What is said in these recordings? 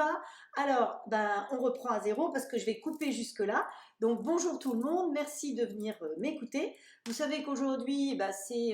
va? Alors, ben, on reprend à zéro parce que je vais couper jusque-là. Donc, bonjour tout le monde, merci de venir m'écouter. Vous savez qu'aujourd'hui, ben, c'est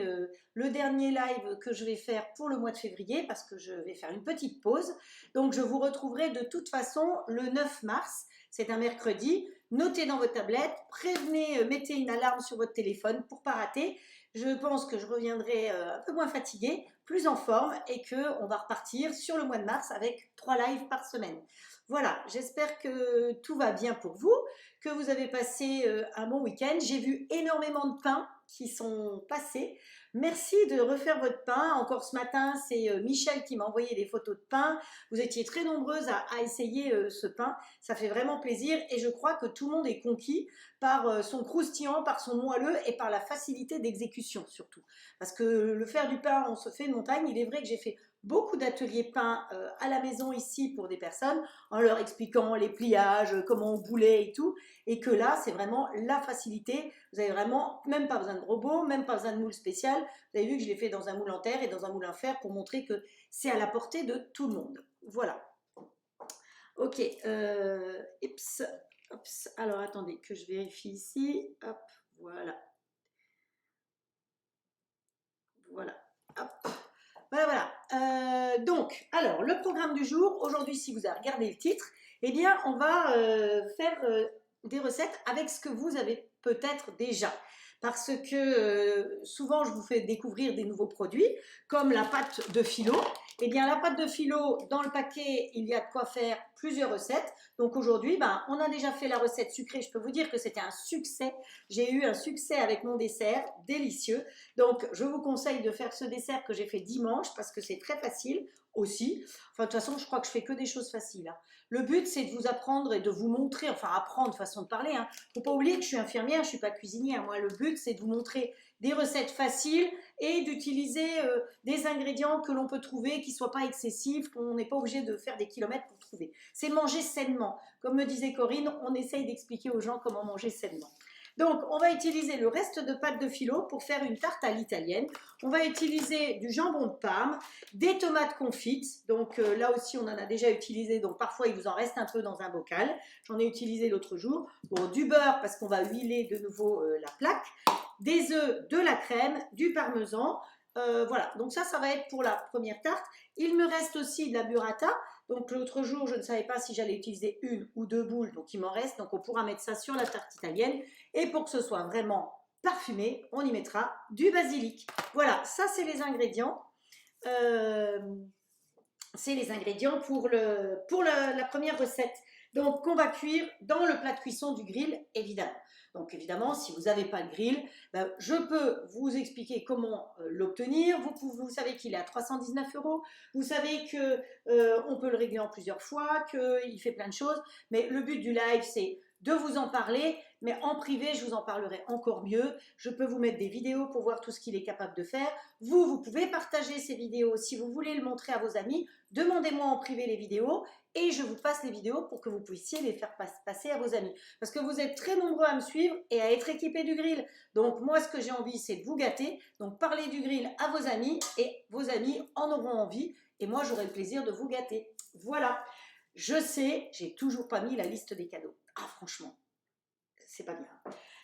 le dernier live que je vais faire pour le mois de février parce que je vais faire une petite pause. Donc, je vous retrouverai de toute façon le 9 mars. C'est un mercredi. Notez dans votre tablette, prévenez, mettez une alarme sur votre téléphone pour ne pas rater. Je pense que je reviendrai un peu moins fatiguée, plus en forme et qu'on va repartir sur le mois de mars avec 3 lives par semaine. Voilà, j'espère que tout va bien pour vous, que vous avez passé un bon week-end. J'ai vu énormément de pains qui sont passés. Merci de refaire votre pain. Encore ce matin, c'est Michel qui m'a envoyé des photos de pain. Vous étiez très nombreuses à essayer ce pain. Ça fait vraiment plaisir et je crois que tout le monde est conquis par son croustillant, par son moelleux et par la facilité d'exécution surtout. Parce que le faire du pain, on se fait une montagne. Il est vrai que j'ai fait beaucoup d'ateliers pain à la maison ici pour des personnes en leur expliquant les pliages, comment on boulait et tout. Et que là, c'est vraiment la facilité. Vous avez vraiment même pas besoin de robot, même pas besoin de moule spécial. Vous avez vu que je l'ai fait dans un moule en terre et dans un moule en fer pour montrer que c'est à la portée de tout le monde. Voilà. Ok. Ips, ops. Alors, attendez que je vérifie ici. Hop, voilà. Voilà. Hop. Voilà, voilà. Donc, alors, le programme du jour, aujourd'hui, si vous avez regardé le titre, eh bien, on va faire des recettes avec ce que vous avez peut-être déjà. Parce que souvent, je vous fais découvrir des nouveaux produits, comme la pâte de philo. Eh bien, la pâte de philo, dans le paquet, il y a de quoi faire plusieurs recettes. Donc aujourd'hui, ben, on a déjà fait la recette sucrée. Je peux vous dire que c'était un succès. J'ai eu un succès avec mon dessert, délicieux. Donc, je vous conseille de faire ce dessert que j'ai fait dimanche parce que c'est très facile aussi. Enfin, de toute façon, je crois que je fais que des choses faciles, hein. Le but, c'est de vous apprendre et de vous montrer, enfin apprendre, façon de parler, hein. Faut pas oublier que je suis infirmière, je suis pas cuisinière. Moi, le but, c'est de vous montrer des recettes faciles et d'utiliser des ingrédients que l'on peut trouver, qui ne soient pas excessifs, qu'on n'est pas obligé de faire des kilomètres pour trouver. C'est manger sainement. Comme me disait Corinne, on essaye d'expliquer aux gens comment manger sainement. Donc, on va utiliser le reste de pâte de philo pour faire une tarte à l'italienne. On va utiliser du jambon de Parme, des tomates confites. Donc, là aussi, on en a déjà utilisé. Donc, parfois, il vous en reste un peu dans un bocal. J'en ai utilisé l'autre jour. Bon, du beurre parce qu'on va huiler de nouveau la plaque. Des œufs, de la crème, du parmesan. Voilà, donc ça va être pour la première tarte. Il me reste aussi de la burrata. Donc l'autre jour, je ne savais pas si j'allais utiliser une ou deux boules, donc il m'en reste. Donc on pourra mettre ça sur la tarte italienne. Et pour que ce soit vraiment parfumé, on y mettra du basilic. Voilà, ça c'est les ingrédients. C'est les ingrédients pour la première recette. Donc, qu'on va cuire dans le plat de cuisson du grill, évidemment. Donc, évidemment, si vous n'avez pas de grill, ben, je peux vous expliquer comment l'obtenir. Vous savez qu'il est à 319 €. Vous savez qu'on peut le régler en plusieurs fois, qu'il fait plein de choses. Mais le but du live, c'est de vous en parler, mais en privé, je vous en parlerai encore mieux. Je peux vous mettre des vidéos pour voir tout ce qu'il est capable de faire. Vous pouvez partager ces vidéos si vous voulez le montrer à vos amis. Demandez-moi en privé les vidéos et je vous passe les vidéos pour que vous puissiez les faire passer à vos amis. Parce que vous êtes très nombreux à me suivre et à être équipés du grill. Donc moi, ce que j'ai envie, c'est de vous gâter. Donc parlez du grill à vos amis et vos amis en auront envie. Et moi, j'aurai le plaisir de vous gâter. Voilà. Je sais, j'ai toujours pas mis la liste des cadeaux. Ah, franchement, c'est pas bien.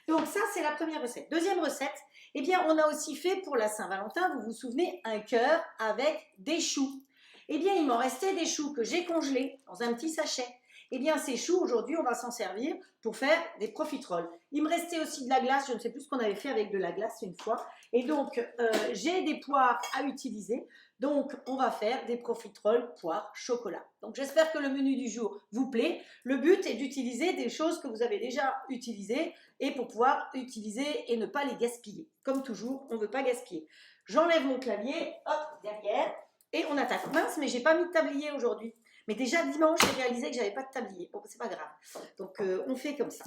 Donc ça, c'est la première recette. Deuxième recette, eh bien, on a aussi fait pour la Saint-Valentin, vous vous souvenez, un cœur avec des choux. Eh bien, il m'en restait des choux que j'ai congelés dans un petit sachet. Eh bien, ces choux, aujourd'hui, on va s'en servir pour faire des profiteroles. Il me restait aussi de la glace, je ne sais plus ce qu'on avait fait avec de la glace une fois. Et donc, j'ai des poires à utiliser. Donc, on va faire des profiteroles poire chocolat. Donc, j'espère que le menu du jour vous plaît. Le but est d'utiliser des choses que vous avez déjà utilisées et pour pouvoir utiliser et ne pas les gaspiller. Comme toujours, on ne veut pas gaspiller. J'enlève mon clavier, hop, derrière, et on attaque. Mince, mais j'ai pas mis de tablier aujourd'hui. Mais déjà dimanche, j'ai réalisé que j'avais pas de tablier. Bon, c'est pas grave. Donc, on fait comme ça.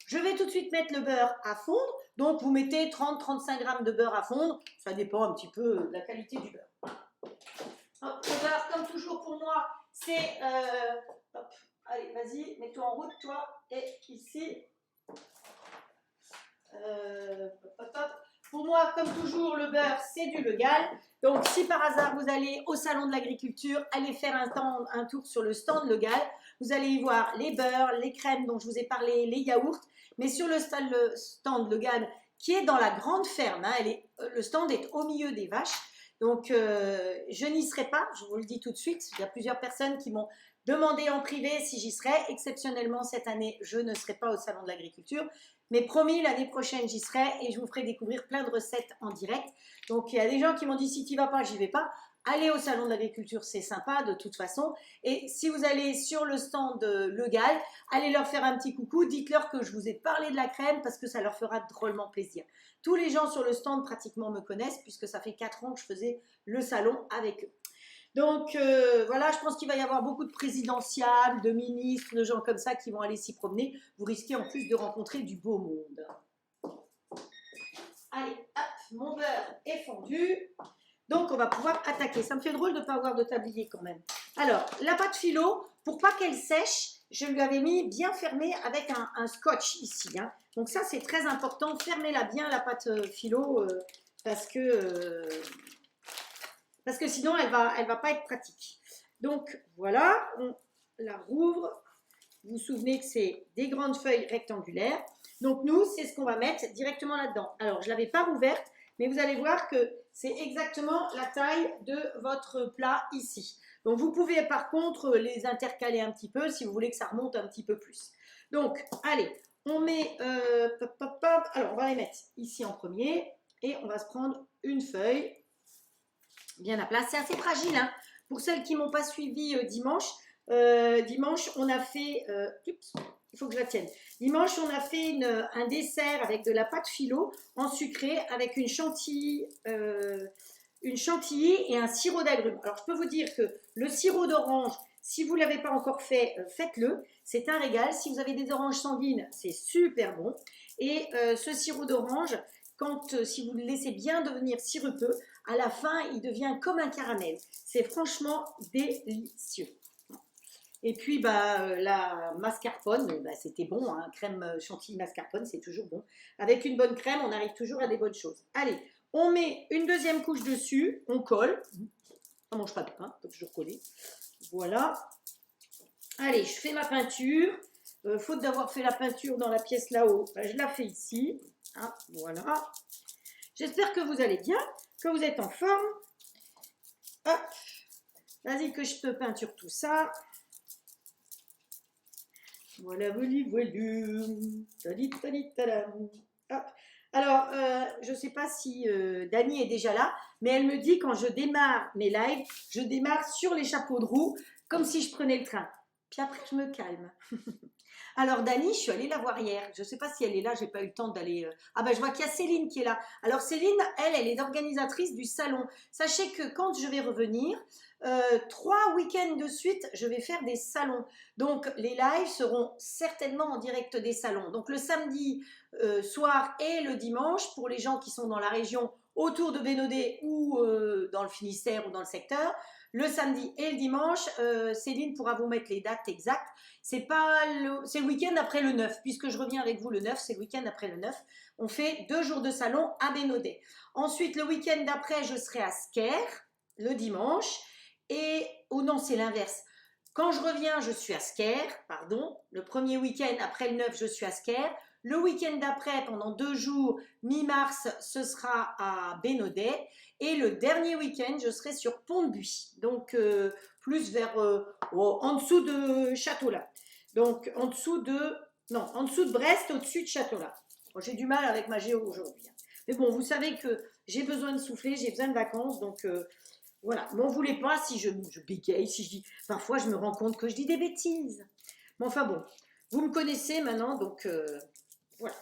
Je vais tout de suite mettre le beurre à fondre. Donc, vous mettez 30-35 grammes de beurre à fondre. Ça dépend un petit peu de la qualité du beurre. Hop, le beurre, comme toujours pour moi, c'est... hop, allez, vas-y, mets-toi en route, toi. Et ici... hop, hop, hop. Pour moi, comme toujours, le beurre, c'est du Legal. Donc, si par hasard, vous allez au Salon de l'Agriculture, allez faire un tour sur le stand Legal. Vous allez y voir les beurres, les crèmes dont je vous ai parlé, les yaourts. Mais sur le stand Legal, qui est dans la grande ferme, hein, le stand est au milieu des vaches. Donc, je n'y serai pas, je vous le dis tout de suite. Il y a plusieurs personnes qui m'ont demandé en privé si j'y serais. Exceptionnellement, cette année, je ne serai pas au Salon de l'Agriculture. Mais promis, l'année prochaine, j'y serai et je vous ferai découvrir plein de recettes en direct. Donc, il y a des gens qui m'ont dit, si tu n'y vas pas, j'y vais pas. Allez au Salon de l'Agriculture, c'est sympa de toute façon. Et si vous allez sur le stand Legal, allez leur faire un petit coucou. Dites-leur que je vous ai parlé de la crème parce que ça leur fera drôlement plaisir. Tous les gens sur le stand pratiquement me connaissent puisque ça fait 4 ans que je faisais le salon avec eux. Donc voilà, je pense qu'il va y avoir beaucoup de présidentiables, de ministres, de gens comme ça qui vont aller s'y promener. Vous risquez en plus de rencontrer du beau monde. Allez, hop, mon beurre est fondu. Donc on va pouvoir attaquer. Ça me fait drôle de ne pas avoir de tablier quand même. Alors, la pâte philo, pour pas qu'elle sèche, je lui avais mis bien fermée avec un scotch ici. Hein. Donc ça, c'est très important. Fermez-la bien, la pâte philo, parce que sinon, elle va pas être pratique. Donc, voilà, on la rouvre. Vous vous souvenez que c'est des grandes feuilles rectangulaires. Donc, nous, c'est ce qu'on va mettre directement là-dedans. Alors, je ne l'avais pas rouverte, mais vous allez voir que c'est exactement la taille de votre plat ici. Donc, vous pouvez par contre les intercaler un petit peu si vous voulez que ça remonte un petit peu plus. Donc, allez, on met... alors, on va les mettre ici en premier et on va se prendre une feuille bien à plat. C'est assez fragile, hein. Pour celles qui ne m'ont pas suivi dimanche, on a fait... il faut que je la tienne. Dimanche, on a fait un dessert avec de la pâte philo en sucré avec une chantilly et un sirop d'agrumes. Alors, je peux vous dire que le sirop d'orange, si vous ne l'avez pas encore fait, faites-le. C'est un régal. Si vous avez des oranges sanguines, c'est super bon. Et ce sirop d'orange, si vous le laissez bien devenir sirupeux, à la fin, il devient comme un caramel. C'est franchement délicieux. Et puis, la mascarpone, c'était bon, hein, crème chantilly mascarpone, c'est toujours bon. Avec une bonne crème, on arrive toujours à des bonnes choses. Allez, on met une deuxième couche dessus, on colle. Ça ne mange pas de pain, il faut toujours coller. Voilà. Allez, je fais ma peinture. Faute d'avoir fait la peinture dans la pièce là-haut, je la fais ici. Hein, voilà. J'espère que vous allez bien, que vous êtes en forme. Hop. Vas-y que je te peinture tout ça. Voilà, voilà. Hop. Alors, je ne sais pas si Dani est déjà là, mais elle me dit quand je démarre mes lives, je démarre sur les chapeaux de roue, comme si je prenais le train. Puis après, je me calme. Alors, Dani, je suis allée la voir hier. Je ne sais pas si elle est là, je n'ai pas eu le temps d'aller... Ah ben, je vois qu'il y a Céline qui est là. Alors, Céline, elle est l'organisatrice du salon. Sachez que quand je vais revenir, 3 week-ends de suite, je vais faire des salons. Donc, les lives seront certainement en direct des salons. Donc, le samedi soir et le dimanche, pour les gens qui sont dans la région autour de Bénodet ou dans le Finistère ou dans le secteur, le samedi et le dimanche, Céline pourra vous mettre les dates exactes. C'est le week-end après le 9, puisque je reviens avec vous le 9, c'est le week-end après le 9. On fait 2 jours de salon à Bénodet. Ensuite, le week-end d'après, je serai à Sker, le dimanche. Non, c'est l'inverse. Quand je reviens, je suis à Sker, pardon. Le premier week-end après le 9, je suis à Sker. Le week-end d'après, pendant 2 jours, mi-mars, ce sera à Bénodet. Et le dernier week-end, je serai sur Pont-de-Buis. Donc, plus vers en dessous de Châteaulin. Donc, en dessous de Brest, au-dessus de Châteaulin. Bon, j'ai du mal avec ma géo aujourd'hui. Mais bon, vous savez que j'ai besoin de souffler, j'ai besoin de vacances. Donc, voilà. M'en voulez pas si je bégaye, si je dis... Parfois, je me rends compte que je dis des bêtises. Mais enfin bon, vous me connaissez maintenant, donc... voilà.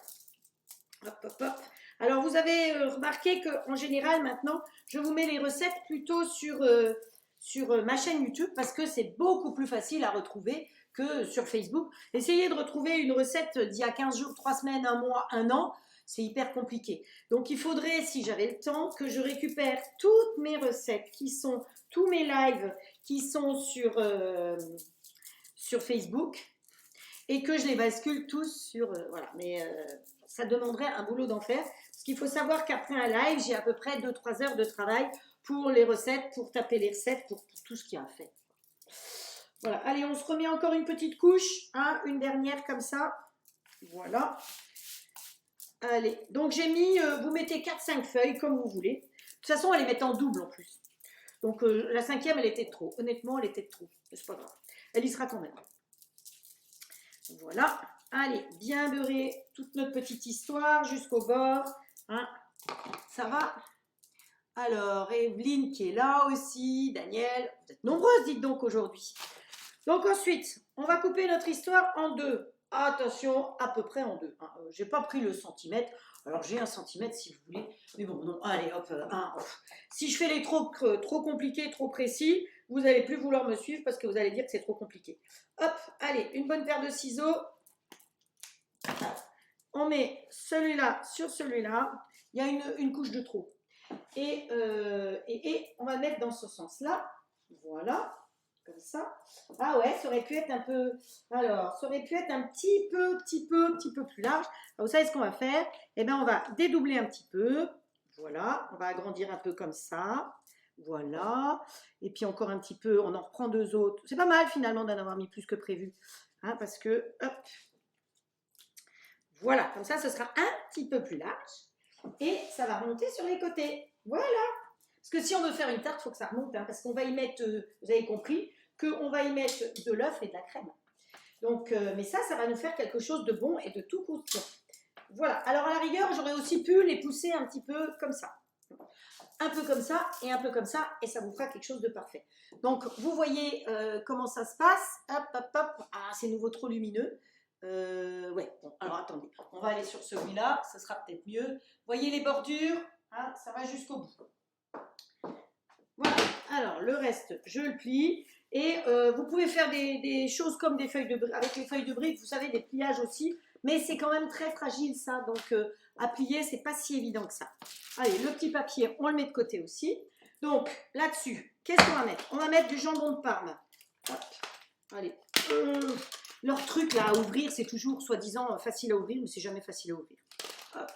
Hop, hop, hop. Alors, vous avez remarqué qu'en général, maintenant, je vous mets les recettes plutôt sur ma chaîne YouTube parce que c'est beaucoup plus facile à retrouver que sur Facebook. Essayez de retrouver une recette d'il y a 15 jours, 3 semaines, 1 mois, 1 an. C'est hyper compliqué. Donc, il faudrait, si j'avais le temps, que je récupère toutes mes recettes tous mes lives qui sont sur Facebook et que je les bascule tous sur... voilà, mais ça demanderait un boulot d'enfer. Parce qu'il faut savoir qu'après un live, j'ai à peu près 2-3 heures de travail pour les recettes, pour taper les recettes, pour tout ce qu'il y a à faire. Voilà, allez, on se remet encore une petite couche, hein, une dernière comme ça. Voilà. Allez, donc j'ai mis, vous mettez 4-5 feuilles comme vous voulez. De toute façon, elle les met en double en plus. Donc la 5e, elle était de trop. Honnêtement, elle était de trop. C'est pas grave. Elle y sera quand même. Voilà. Allez, bien beurrer toute notre petite histoire jusqu'au bord. Hein. Ça va? Alors, Evelyne qui est là aussi. Daniel, vous êtes nombreuses, dites donc, aujourd'hui. Donc ensuite, on va couper notre histoire en deux. Attention, à peu près en deux. Hein. Je n'ai pas pris le centimètre. Alors j'ai 1 centimètre si vous voulez. Mais bon, non, allez, hop, Si je fais les trop compliqués, trop précis, vous n'allez plus vouloir me suivre parce que vous allez dire que c'est trop compliqué. Hop, allez, une bonne paire de ciseaux. On met celui-là sur celui-là. Il y a une couche de trop. Et on va le mettre dans ce sens-là. Voilà. Comme ça. Ah ouais, ça aurait pu être un peu... Alors, ça aurait pu être un petit peu plus large. Alors, vous savez ce qu'on va faire? Eh bien, on va dédoubler un petit peu. Voilà, on va agrandir un peu comme ça. Voilà. Et puis encore un petit peu, on en reprend 2 autres. C'est pas mal finalement d'en avoir mis plus que prévu. Hein, parce que, hop. Voilà, comme ça, ce sera un petit peu plus large. Et ça va remonter sur les côtés. Voilà. Parce que si on veut faire une tarte, il faut que ça remonte. Hein, parce qu'on va y mettre, vous avez compris, qu'on va y mettre de l'œuf et de la crème. Donc, mais ça va nous faire quelque chose de bon et de tout croustillant. Voilà. Alors, à la rigueur, j'aurais aussi pu les pousser un petit peu comme ça. Un peu comme ça et un peu comme ça. Et ça vous fera quelque chose de parfait. Donc, vous voyez comment ça se passe. Hop, hop, hop. Ah, c'est nouveau trop lumineux. Ouais, bon, alors attendez. On va aller sur celui-là. Ça sera peut-être mieux. Voyez les bordures. Hein, ça va jusqu'au bout. Voilà, alors le reste, je le plie. Et vous pouvez faire des choses comme des feuilles de briques, avec les feuilles de briques, vous savez, des pliages aussi. Mais c'est quand même très fragile ça, donc à plier, c'est pas si évident que ça. Allez, le petit papier, on le met de côté aussi. Donc là-dessus, qu'est-ce qu'on va mettre? On va mettre du jambon de Parme. Hop, allez. Leur truc là à ouvrir, c'est toujours soi-disant facile à ouvrir, mais c'est jamais facile à ouvrir. Hop,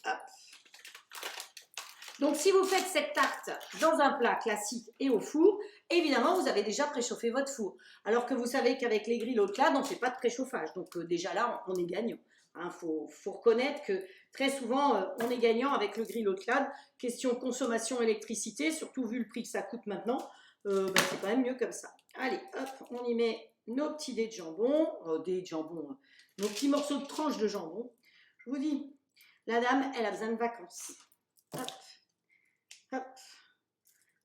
hop. Donc, si vous faites cette tarte dans un plat classique et au four, évidemment, vous avez déjà préchauffé votre four. Alors que vous savez qu'avec les grilles Haute-Clade, on ne fait pas de préchauffage. Donc, déjà là, on est gagnant. Hein, faut reconnaître que très souvent, on est gagnant avec le grill Haute-Clade. Question consommation électricité, surtout vu le prix que ça coûte maintenant, c'est quand même mieux comme ça. Allez, hop, on y met nos petits dés de jambon, nos petits morceaux de tranches de jambon. Je vous dis, la dame, elle a besoin de vacances. Hop. Hop.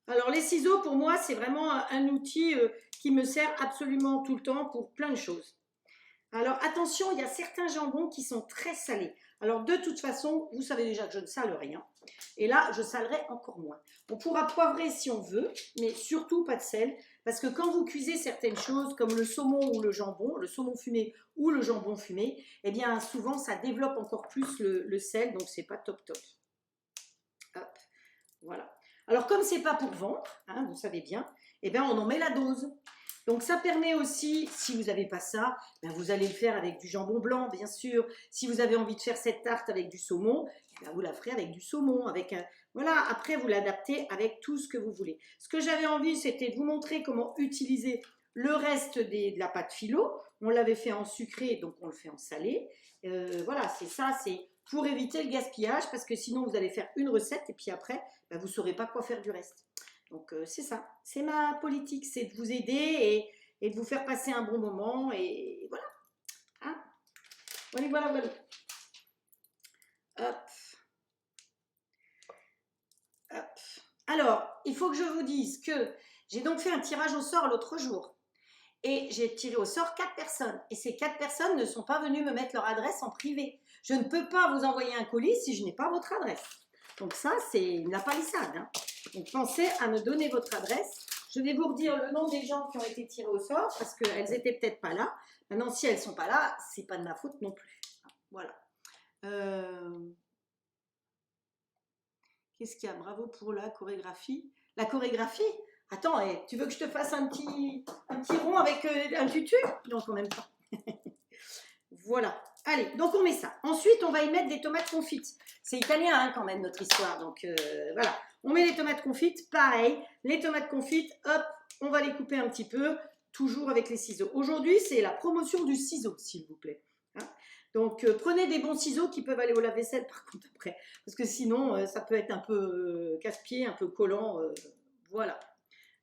Alors les ciseaux pour moi c'est vraiment un outil qui me sert absolument tout le temps pour plein de choses. Alors attention, il y a certains jambons qui sont très salés. Alors de toute façon, vous savez déjà que je ne sale rien. Et là, je salerai encore moins. On pourra poivrer si on veut, mais surtout pas de sel. Parce que quand vous cuisez certaines choses comme le saumon ou le jambon, le saumon fumé ou le jambon fumé, eh bien souvent ça développe encore plus le sel, donc c'est pas top top. Hop. Voilà. Alors, comme c'est pas pour vendre, hein, vous savez bien, eh bien, on en met la dose. Donc, ça permet aussi, si vous n'avez pas ça, ben, vous allez le faire avec du jambon blanc, bien sûr. Si vous avez envie de faire cette tarte avec du saumon, eh bien, vous la ferez avec du saumon. Voilà, après, vous l'adaptez avec tout ce que vous voulez. Ce que j'avais envie, c'était de vous montrer comment utiliser le reste de la pâte philo. On l'avait fait en sucré, donc on le fait en salé. Voilà, c'est ça, c'est pour éviter le gaspillage, parce que sinon vous allez faire une recette et puis après, ben, vous ne saurez pas quoi faire du reste. Donc c'est ça, c'est ma politique, c'est de vous aider et de vous faire passer un bon moment et voilà. Hein, voilà. Hop. Hop. Alors, il faut que je vous dise que j'ai donc fait un tirage au sort l'autre jour. Et j'ai tiré au sort 4 personnes. Et ces 4 personnes ne sont pas venues me mettre leur adresse en privé. Je ne peux pas vous envoyer un colis si je n'ai pas votre adresse. Donc ça, c'est une lapalissade. Hein. Donc pensez à me donner votre adresse. Je vais vous redire le nom des gens qui ont été tirés au sort parce qu'elles n'étaient peut-être pas là. Maintenant, si elles ne sont pas là, ce n'est pas de ma faute non plus. Voilà. Qu'est-ce qu'il y a? Bravo pour la chorégraphie. La chorégraphie? Attends, tu veux que je te fasse un petit rond avec un tutu? Non, quand même pas. Voilà. Allez, donc on met ça. Ensuite, on va y mettre des tomates confites. C'est italien hein, quand même notre histoire, donc voilà. On met les tomates confites, pareil. Les tomates confites, hop, on va les couper un petit peu, toujours avec les ciseaux. Aujourd'hui, c'est la promotion du ciseau, s'il vous plaît. Hein, donc, prenez des bons ciseaux qui peuvent aller au lave-vaisselle, par contre, après. Parce que sinon, ça peut être un peu casse-pied, un peu collant. Voilà.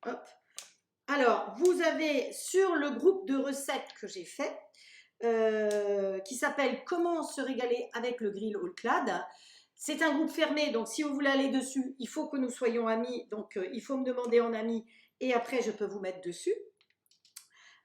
Hop. Alors, vous avez sur le groupe de recettes que j'ai fait, qui s'appelle Comment se régaler avec le grill All-Clad. C'est un groupe fermé, donc si vous voulez aller dessus, il faut que nous soyons amis. Donc, il faut me demander en ami et après, je peux vous mettre dessus.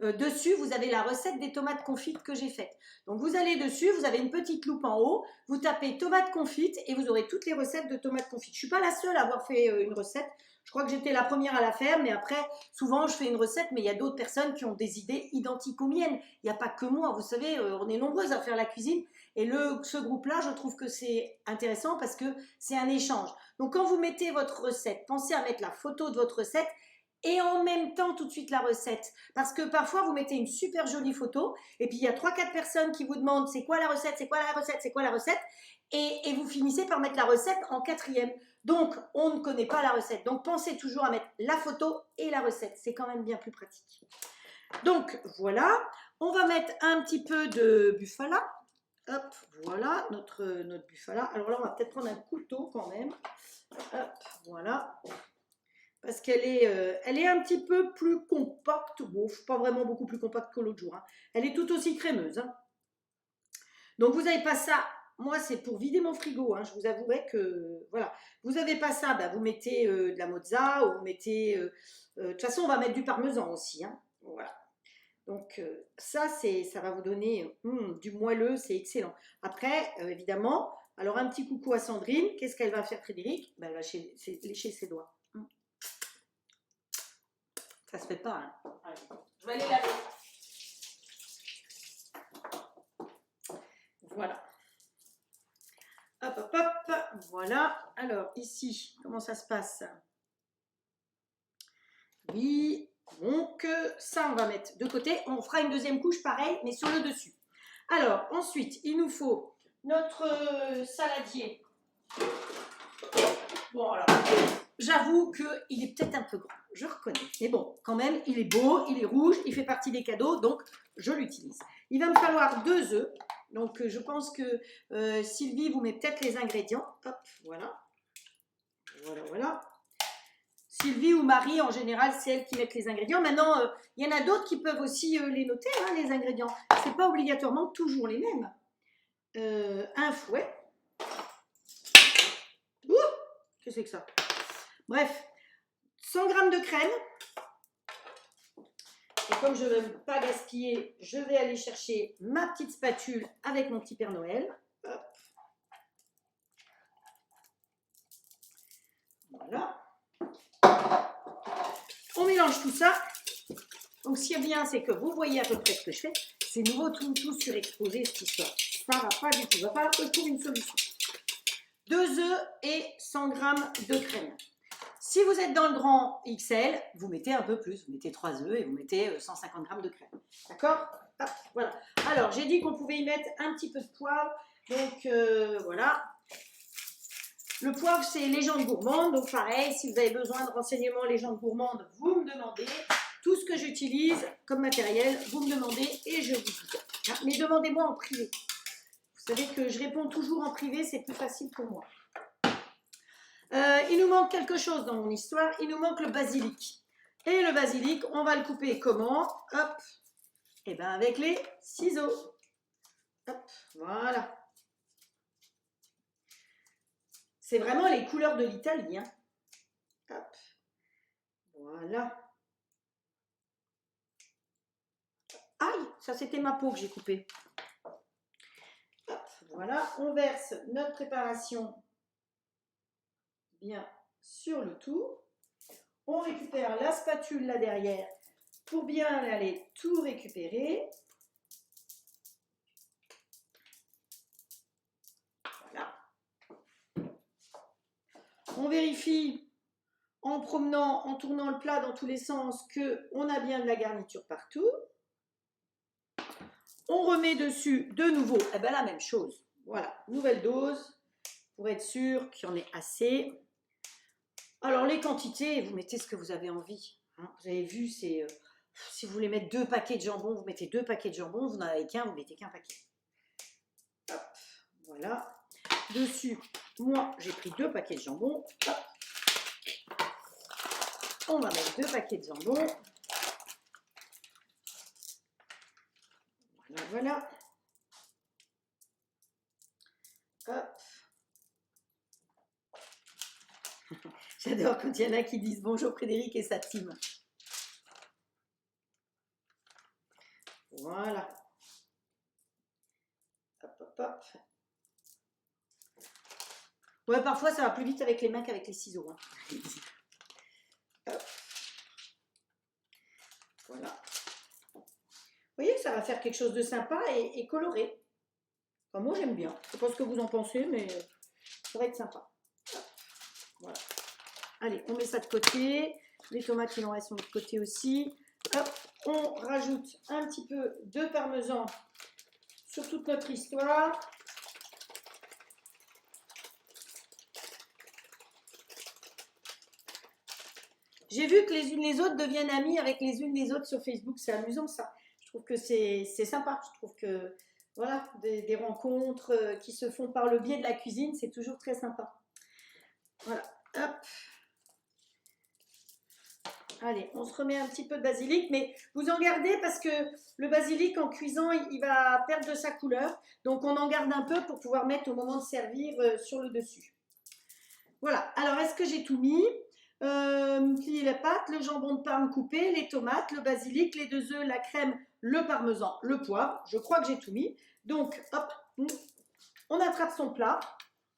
Dessus, vous avez la recette des tomates confites que j'ai faite. Donc, vous allez dessus, vous avez une petite loupe en haut, vous tapez tomates confites et vous aurez toutes les recettes de tomates confites. Je ne suis pas la seule à avoir fait une recette. Je crois que j'étais la première à la faire, mais après, souvent, je fais une recette, mais il y a d'autres personnes qui ont des idées identiques aux miennes. Il n'y a pas que moi, vous savez, on est nombreuses à faire la cuisine. Et ce groupe-là, je trouve que c'est intéressant parce que c'est un échange. Donc, quand vous mettez votre recette, pensez à mettre la photo de votre recette et en même temps tout de suite la recette. Parce que parfois, vous mettez une super jolie photo et puis il y a 3-4 personnes qui vous demandent c'est quoi la recette, c'est quoi la recette, c'est quoi la recette et vous finissez par mettre la recette en 4e. Donc, on ne connaît pas la recette. Donc, pensez toujours à mettre la photo et la recette. C'est quand même bien plus pratique. Donc, voilà. On va mettre un petit peu de bufala. Hop, voilà notre bufala. Alors là, on va peut-être prendre un couteau quand même. Hop, voilà. Parce qu'elle est, elle est un petit peu plus compacte. Bon, pas vraiment beaucoup plus compacte que l'autre jour. Hein. Elle est tout aussi crémeuse. Hein. Donc, vous n'avez pas ça. Moi, c'est pour vider mon frigo. Hein. Je vous avouerai que, voilà. Vous n'avez pas ça, bah, vous mettez de la mozza ou vous mettez... de toute façon, on va mettre du parmesan aussi. Hein. Voilà. Donc, ça va vous donner du moelleux. C'est excellent. Après, évidemment, alors un petit coucou à Sandrine. Qu'est-ce qu'elle va faire, Frédéric? Ben, elle va lécher ses doigts. Ça se fait pas. Hein. Allez, je vais aller laver. Voilà. Hop, hop, hop. Voilà. Alors, ici, comment ça se passe? Oui. Donc, ça, on va mettre de côté. On fera une deuxième couche, pareil, mais sur le dessus. Alors, ensuite, il nous faut notre saladier. Bon, alors, j'avoue qu'il est peut-être un peu grand, je reconnais. Mais bon, quand même, il est beau, il est rouge, il fait partie des cadeaux, donc je l'utilise. Il va me falloir 2 œufs. Donc, je pense que Sylvie vous met peut-être les ingrédients. Hop, voilà. Voilà, voilà. Sylvie ou Marie, en général, c'est elles qui mettent les ingrédients. Maintenant, il y en a d'autres qui peuvent aussi les noter, hein, les ingrédients. Ce n'est pas obligatoirement toujours les mêmes. Un fouet. Ouh, qu'est-ce que c'est que ça? Bref, 100 g de crème. Et comme je ne veux pas gaspiller, je vais aller chercher ma petite spatule avec mon petit Père Noël. Hop. Voilà. On mélange tout ça. Donc, ce qui est bien, c'est que vous voyez à peu près ce que je fais. C'est nouveau tout surexposé, cette histoire. Ça ne va pas du tout. Il va falloir que je trouve une solution. 2 œufs et 100 g de crème. Si vous êtes dans le grand XL, vous mettez un peu plus. Vous mettez 3 œufs et vous mettez 150 g de crème. D'accord? Voilà. Alors, j'ai dit qu'on pouvait y mettre un petit peu de poivre. Donc, voilà. Le poivre, c'est Légende Gourmande. Donc, pareil, si vous avez besoin de renseignements Légende Gourmande, vous me demandez. Tout ce que j'utilise comme matériel, vous me demandez et je vous dis. Mais demandez-moi en privé. Vous savez que je réponds toujours en privé, c'est plus facile pour moi. Il nous manque quelque chose dans mon histoire. Il nous manque le basilic. Et le basilic, on va le couper comment? Hop. Et bien avec les ciseaux. Hop, voilà. C'est vraiment les couleurs de l'Italie. Hein. Hop. Voilà. Aïe, ça c'était ma peau que j'ai coupée. Hop, voilà, on verse notre préparation bien sur le tout. On récupère la spatule là derrière pour bien aller tout récupérer. Voilà. On vérifie en promenant, en tournant le plat dans tous les sens qu'on a bien de la garniture partout. On remet dessus de nouveau eh ben, la même chose. Voilà, nouvelle dose pour être sûr qu'il y en ait assez. Alors les quantités, vous mettez ce que vous avez envie. Hein. Vous avez vu, c'est si vous voulez mettre 2 paquets de jambon, vous mettez 2 paquets de jambon. Vous n'en avez qu'un, vous mettez qu'un paquet. Hop, voilà. Dessus, moi, j'ai pris 2 paquets de jambon. Hop. On va mettre 2 paquets de jambon. Voilà, voilà. Hop. J'adore quand il y en a qui disent bonjour Frédéric et sa team. Voilà. Hop, hop, hop. Ouais, parfois ça va plus vite avec les mains qu'avec les ciseaux. Hein. Hop. Voilà. Vous voyez, ça va faire quelque chose de sympa et coloré. Enfin, moi j'aime bien. Je ne sais pas ce que vous en pensez, mais ça va être sympa. Hop. Voilà. Allez, on met ça de côté. Les tomates, il en reste de l'autre côté aussi. Hop, on rajoute un petit peu de parmesan sur toute notre histoire. J'ai vu que les unes les autres deviennent amies avec les unes les autres sur Facebook. C'est amusant ça. Je trouve que c'est sympa. Je trouve que voilà, des rencontres qui se font par le biais de la cuisine, c'est toujours très sympa. Voilà, hop. Allez, on se remet un petit peu de basilic, mais vous en gardez parce que le basilic en cuisant, il va perdre de sa couleur. Donc on en garde un peu pour pouvoir mettre au moment de servir sur le dessus. Voilà, alors est-ce que j'ai tout mis? La pâte, le jambon de Parme coupé, les tomates, le basilic, les 2 œufs, la crème, le parmesan, le poivre. Je crois que j'ai tout mis. Donc, hop, on attrape son plat.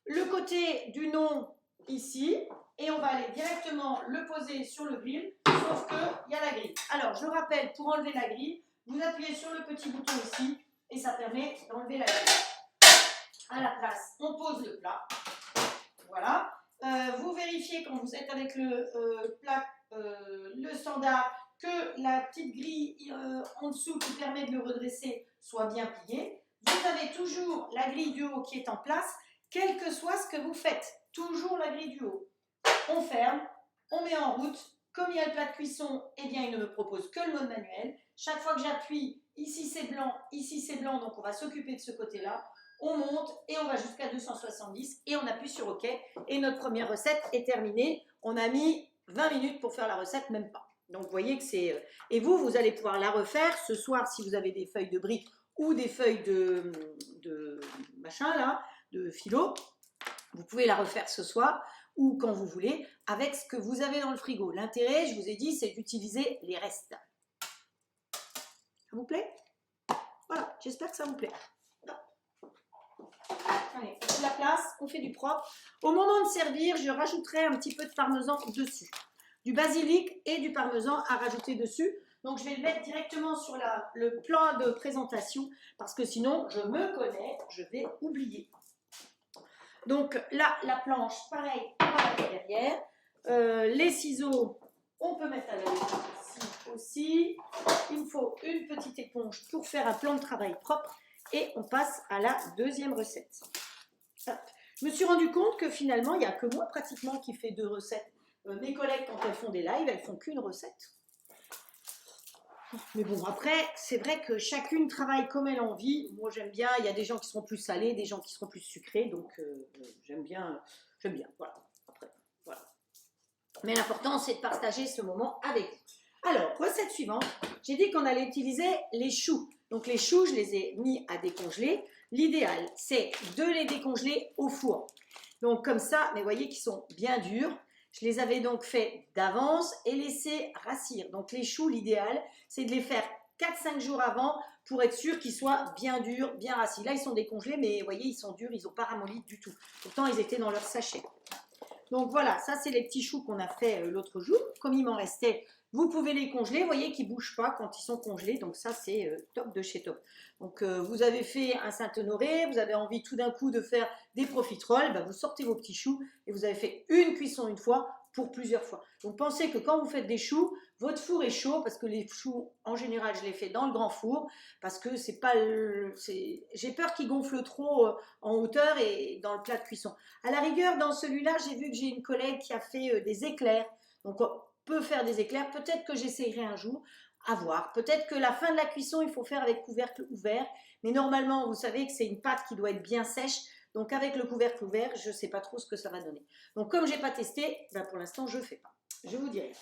Le côté du non ici. Et on va aller directement le poser sur le grill, sauf qu'il y a la grille. Alors, je rappelle, pour enlever la grille, vous appuyez sur le petit bouton ici et ça permet d'enlever la grille. À la place, on pose le plat. Voilà. Vous vérifiez quand vous êtes avec le plat, le standard, que la petite grille en dessous qui permet de le redresser soit bien pliée. Vous avez toujours la grille du haut qui est en place, quel que soit ce que vous faites. Toujours la grille du haut. On ferme, on met en route. Comme il y a le plat de cuisson, eh bien, il ne me propose que le mode manuel. Chaque fois que j'appuie, ici c'est blanc, donc on va s'occuper de ce côté-là. On monte et on va jusqu'à 270 et on appuie sur OK. Et notre première recette est terminée. On a mis 20 minutes pour faire la recette, même pas. Donc, vous voyez que c'est... Et vous allez pouvoir la refaire ce soir si vous avez des feuilles de briques ou des feuilles de machin, là, de philo. Vous pouvez la refaire ce soir ou quand vous voulez, avec ce que vous avez dans le frigo. L'intérêt, je vous ai dit, c'est d'utiliser les restes. Ça vous plaît? Voilà, j'espère que ça vous plaît. Allez, on fait de la place, on fait du propre. Au moment de servir, je rajouterai un petit peu de parmesan dessus. Du basilic et du parmesan à rajouter dessus. Donc, je vais le mettre directement sur le plan de présentation parce que sinon, je me connais, je vais oublier. Donc là, la planche, pareil, on va la mettre derrière. Les ciseaux, on peut mettre à la ici aussi. Il me faut une petite éponge pour faire un plan de travail propre. Et on passe à la deuxième recette. Hop. Je me suis rendu compte que finalement, il n'y a que moi pratiquement qui fais 2 recettes. Mes collègues, quand elles font des lives, elles font qu'une recette. Mais bon, après, c'est vrai que chacune travaille comme elle en vit. Moi, j'aime bien. Il y a des gens qui seront plus salés, des gens qui seront plus sucrés. Donc, j'aime bien. Voilà. Après, voilà. Mais l'important, c'est de partager ce moment avec vous. Alors, recette suivante. J'ai dit qu'on allait utiliser les choux. Donc, les choux, je les ai mis à décongeler. L'idéal, c'est de les décongeler au four. Donc, comme ça, mais vous voyez qu'ils sont bien durs. Je les avais donc fait d'avance et laissés rassir. Donc les choux, l'idéal, c'est de les faire 4-5 jours avant pour être sûr qu'ils soient bien durs, bien rassis. Là, ils sont décongelés, mais vous voyez, ils sont durs, ils n'ont pas ramolli du tout. Pourtant, ils étaient dans leur sachet. Donc voilà, ça, c'est les petits choux qu'on a fait l'autre jour. Comme il m'en restait, vous pouvez les congeler. Vous voyez qu'ils ne bougent pas quand ils sont congelés. Donc ça, c'est top de chez top. Donc vous avez fait un Saint-Honoré, vous avez envie tout d'un coup de faire des profiteroles, ben, vous sortez vos petits choux et vous avez fait une cuisson une fois pour plusieurs fois. Donc pensez que quand vous faites des choux, votre four est chaud, parce que les choux, en général, je les fais dans le grand four, parce que c'est pas j'ai peur qu'ils gonflent trop en hauteur et dans le plat de cuisson. À la rigueur, dans celui-là, j'ai vu que j'ai une collègue qui a fait des éclairs. Donc, on peut faire des éclairs. Peut-être que j'essayerai un jour. À voir. Peut-être que la fin de la cuisson, il faut faire avec couvercle ouvert. Mais normalement, vous savez que c'est une pâte qui doit être bien sèche. Donc, avec le couvercle ouvert, je ne sais pas trop ce que ça va donner. Donc, comme je n'ai pas testé, ben pour l'instant, je ne fais pas. Je vous dirai.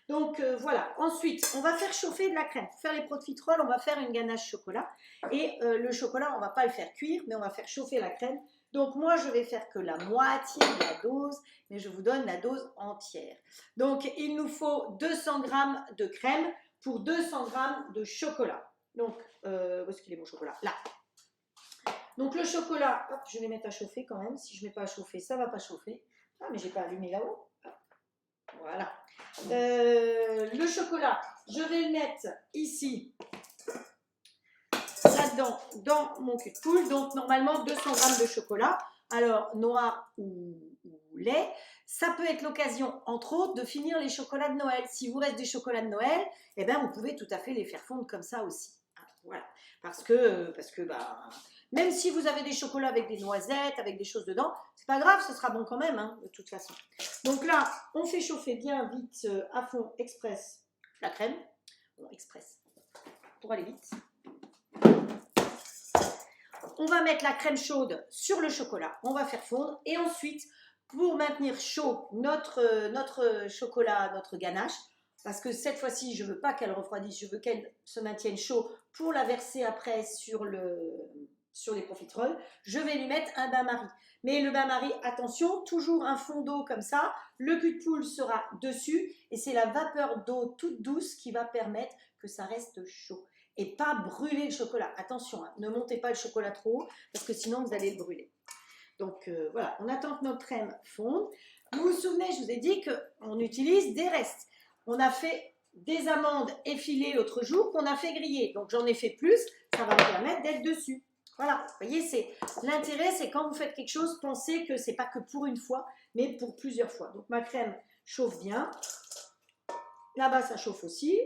Donc, voilà. Ensuite, on va faire chauffer de la crème. Pour faire les profiteroles, on va faire une ganache chocolat. Et le chocolat, on ne va pas le faire cuire, mais on va faire chauffer la crème. Donc, moi, je vais faire que la moitié de la dose, mais je vous donne la dose entière. Donc, il nous faut 200 g de crème pour 200 g de chocolat. Donc, où est-ce qu'il est mon chocolat? Là. Donc, le chocolat, hop, je vais mettre à chauffer quand même. Si je ne mets pas à chauffer, ça ne va pas chauffer. Ah, mais je n'ai pas allumé là-haut. Voilà. Le chocolat, je vais le mettre ici, là-dedans, dans mon cul de poule. Donc, normalement, 200 g de chocolat. Alors, noir ou lait. Ça peut être l'occasion, entre autres, de finir les chocolats de Noël. Si vous reste des chocolats de Noël, eh ben, vous pouvez tout à fait les faire fondre comme ça aussi. Voilà. Parce que bah, même si vous avez des chocolats avec des noisettes, avec des choses dedans, c'est pas grave, ce sera bon quand même, hein, de toute façon. Donc là, on fait chauffer bien vite à fond express la crème. Bon, express, pour aller vite. On va mettre la crème chaude sur le chocolat, on va faire fondre et ensuite, pour maintenir chaud notre chocolat, notre ganache, parce que cette fois-ci, je ne veux pas qu'elle refroidisse, je veux qu'elle se maintienne chaud pour la verser après sur les profiteroles, je vais lui mettre un bain-marie. Mais le bain-marie, attention, toujours un fond d'eau comme ça, le cul de poule sera dessus et c'est la vapeur d'eau toute douce qui va permettre que ça reste chaud. Et pas brûler le chocolat. Attention, hein, ne montez pas le chocolat trop haut parce que sinon vous allez le brûler. Donc voilà, on attend que notre crème fonde. Vous vous souvenez, je vous ai dit qu'on utilise des restes. On a fait des amandes effilées l'autre jour qu'on a fait griller. Donc j'en ai fait plus, ça va me permettre d'être dessus. Voilà, vous voyez, l'intérêt, c'est quand vous faites quelque chose, pensez que c'est pas que pour une fois, mais pour plusieurs fois. Donc ma crème chauffe bien. Là-bas, ça chauffe aussi.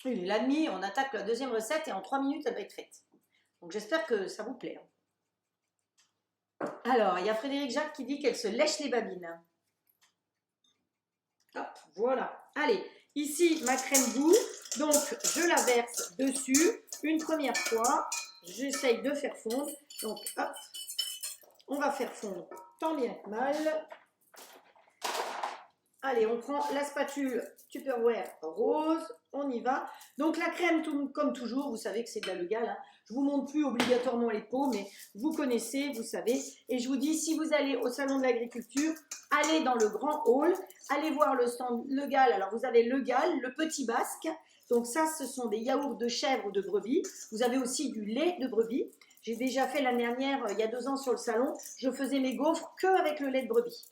Il est la demi, on attaque la deuxième recette et en 3 minutes, elle va être faite. Donc j'espère que ça vous plaît. Alors, il y a Frédéric Jacques qui dit qu'elle se lèche les babines. Hop, voilà. Allez, ici, ma crème boue. Donc, je la verse dessus une première fois. J'essaye de faire fondre. Donc, hop, on va faire fondre tant bien que mal. Allez, on prend la spatule Tupperware rose, on y va. Donc la crème, comme toujours, vous savez que c'est de la Legal. Hein. Je ne vous montre plus obligatoirement les pots, mais vous connaissez, vous savez. Et je vous dis, si vous allez au Salon de l'Agriculture, allez dans le grand hall, allez voir le stand Legal. Alors vous avez Legal, le petit basque. Donc ça, ce sont des yaourts de chèvre ou de brebis. Vous avez aussi du lait de brebis. J'ai déjà fait l'année dernière, il y a 2 ans sur le salon, je faisais mes gaufres qu'avec le lait de brebis.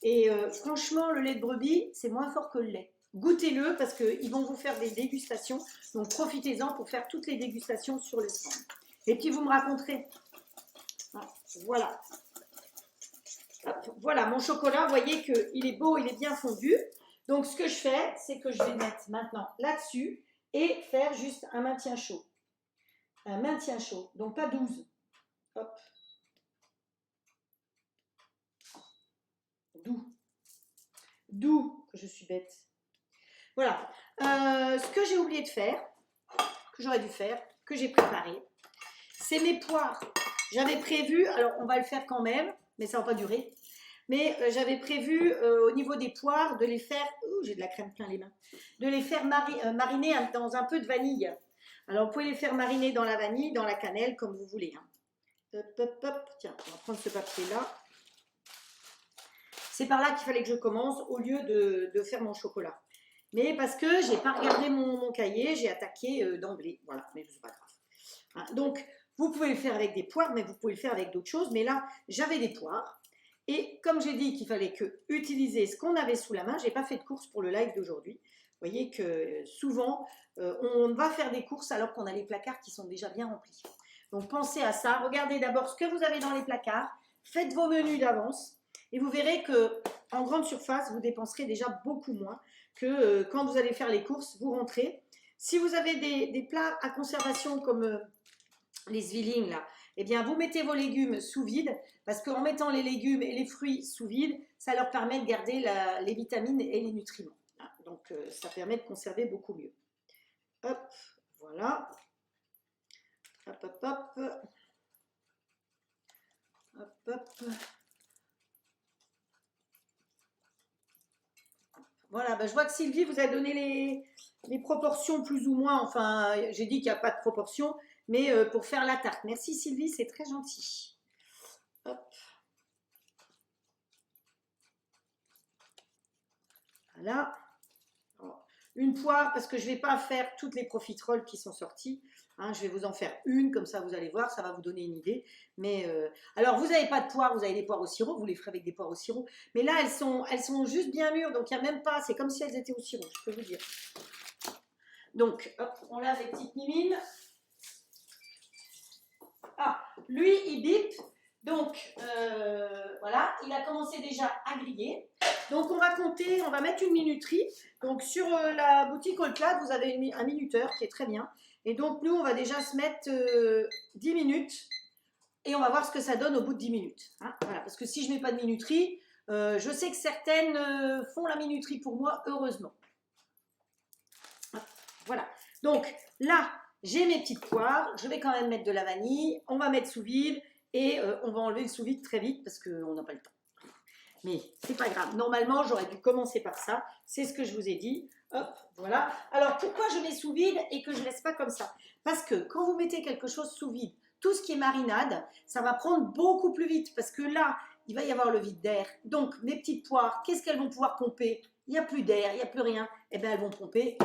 Et franchement, le lait de brebis, c'est moins fort que le lait. Goûtez-le parce qu'ils vont vous faire des dégustations. Donc, profitez-en pour faire toutes les dégustations sur le stand. Et puis, vous me raconterez. Voilà. Hop, voilà, mon chocolat, vous voyez qu'il est beau, il est bien fondu. Donc, ce que je fais, c'est que je vais mettre maintenant là-dessus et faire juste un maintien chaud. Un maintien chaud, donc pas 12. Hop. D'où que je suis bête. Voilà. Ce que j'ai oublié de faire, que j'aurais dû faire, que j'ai préparé, c'est mes poires. J'avais prévu, alors on va le faire quand même, mais ça ne va pas durer. Mais j'avais prévu au niveau des poires de les faire, j'ai de la crème plein les mains, de les faire mariner dans un peu de vanille. Alors vous pouvez les faire mariner dans la vanille, dans la cannelle, comme vous voulez. Hein. Hop, hop, hop. Tiens, on va prendre ce papier-là. C'est par là qu'il fallait que je commence au lieu de faire mon chocolat. Mais parce que je n'ai pas regardé mon cahier, j'ai attaqué d'emblée. Voilà, mais ce n'est pas grave. Hein, donc, vous pouvez le faire avec des poires, mais vous pouvez le faire avec d'autres choses. Mais là, j'avais des poires. Et comme j'ai dit qu'il fallait utiliser ce qu'on avait sous la main, je n'ai pas fait de course pour le live d'aujourd'hui. Vous voyez que souvent, on va faire des courses alors qu'on a les placards qui sont déjà bien remplis. Donc, pensez à ça. Regardez d'abord ce que vous avez dans les placards. Faites vos menus d'avance. Et vous verrez que en grande surface, vous dépenserez déjà beaucoup moins que quand vous allez faire les courses, vous rentrez. Si vous avez des plats à conservation comme les Zwilling là, eh bien vous mettez vos légumes sous vide parce qu'en mettant les légumes et les fruits sous vide, ça leur permet de garder les vitamines et les nutriments. Donc ça permet de conserver beaucoup mieux. Hop, voilà. Hop, hop, hop. Hop, hop. Voilà, ben je vois que Sylvie vous a donné les proportions plus ou moins. Enfin, j'ai dit qu'il n'y a pas de proportions, mais pour faire la tarte. Merci Sylvie, c'est très gentil. Hop. Voilà. Une poire, parce que je ne vais pas faire toutes les profiteroles qui sont sorties. Hein, je vais vous en faire une, comme ça vous allez voir, ça va vous donner une idée. Mais alors, vous n'avez pas de poire, vous avez des poires au sirop, vous les ferez avec des poires au sirop. Mais là, elles sont juste bien mûres, donc il n'y a même pas, c'est comme si elles étaient au sirop, je peux vous dire. Donc, hop, on lave les petites mimines. Ah, lui, il bip. Donc, voilà, il a commencé déjà à griller. Donc, on va compter, on va mettre une minuterie. Donc, sur la boutique All Clad, vous avez un minuteur qui est très bien. Et donc, nous, on va déjà se mettre 10 minutes. Et on va voir ce que ça donne au bout de 10 minutes. Hein, voilà, parce que si je ne mets pas de minuterie, je sais que certaines font la minuterie pour moi, heureusement. Voilà. Donc, là, j'ai mes petites poires. Je vais quand même mettre de la vanille. On va mettre sous vide. Et on va enlever le sous-vide très vite parce qu'on n'a pas le temps. Mais c'est pas grave. Normalement, j'aurais dû commencer par ça. C'est ce que je vous ai dit. Hop, voilà. Alors, pourquoi je mets sous vide et que je ne laisse pas comme ça? Parce que quand vous mettez quelque chose sous vide, tout ce qui est marinade, ça va prendre beaucoup plus vite. Parce que là, il va y avoir le vide d'air. Donc, mes petites poires, qu'est-ce qu'elles vont pouvoir pomper? Il n'y a plus d'air, il n'y a plus rien. Eh bien, elles vont pomper